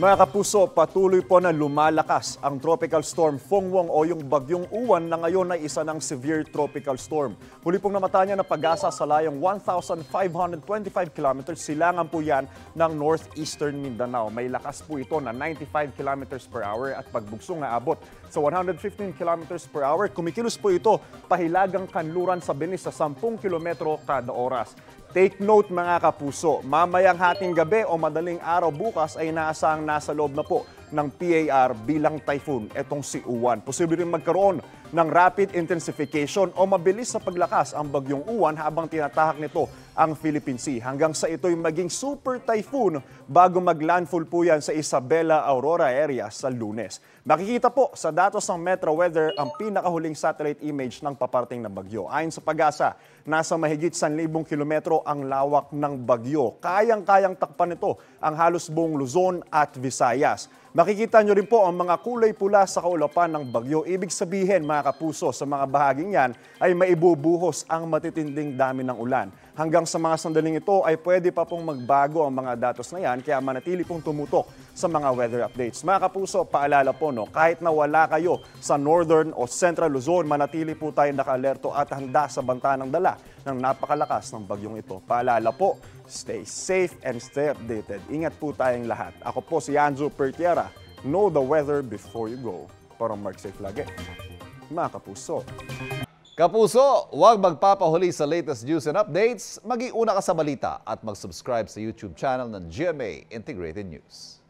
Mga kapuso, patuloy po na lumalakas ang Tropical Storm Fongwong o yung Bagyong Uwan na ngayon ay isa ng severe tropical storm. Muli pong namatanya na pag-asa sa layong 1,525 kilometers silangan po yan ng northeastern Mindanao. May lakas po ito na 95 kilometers per hour at pagbugsong na abot sa 115 kilometers per hour. Kumikilos po ito pahilagang kanluran sa bilis sa 10 kilometro kada oras. Take note mga kapuso, mamayang hating gabi o madaling araw bukas ay inaasahang nasa loob na po ng PAR bilang typhoon etong si Uwan. Posible rin magkaroon ng rapid intensification o mabilis sa paglakas ang Bagyong Uwan habang tinatahak nito ang Philippine Sea. Hanggang sa ito'y maging super typhoon bago maglandfall po yan sa Isabela, Aurora area sa Lunes. Makikita po sa datos ng Metro Weather ang pinakahuling satellite image ng paparting na bagyo. Ayon sa Pag-asa, nasa mahigit 1,000 kilometro ang lawak ng bagyo. Kayang-kayang takpan nito ang halos buong Luzon at Visayas. Makikita nyo rin po ang mga kulay pula sa kaulapan ng bagyo. Ibig sabihin mga kapuso, sa mga bahaging yan ay maibubuhos ang matitinding dami ng ulan. Hanggang sa mga sandaling ito ay pwede pa pong magbago ang mga datos na yan, kaya manatili pong tumutok sa mga weather updates. Mga kapuso, paalala po, kahit na wala kayo sa Northern o Central Luzon, manatili po tayo naka-alerto at handa sa banta ng dala ng napakalakas ng bagyong ito. Paalala po, stay safe and stay updated. Ingat po tayong lahat. Ako po si Andrew Pertiera. Know the weather before you go. Para mark safe lagi. Mga kapuso. Kapuso, huwag magpapahuli sa latest news and updates. Mag-iuna ka sa balita at mag-subscribe sa YouTube channel ng GMA Integrated News.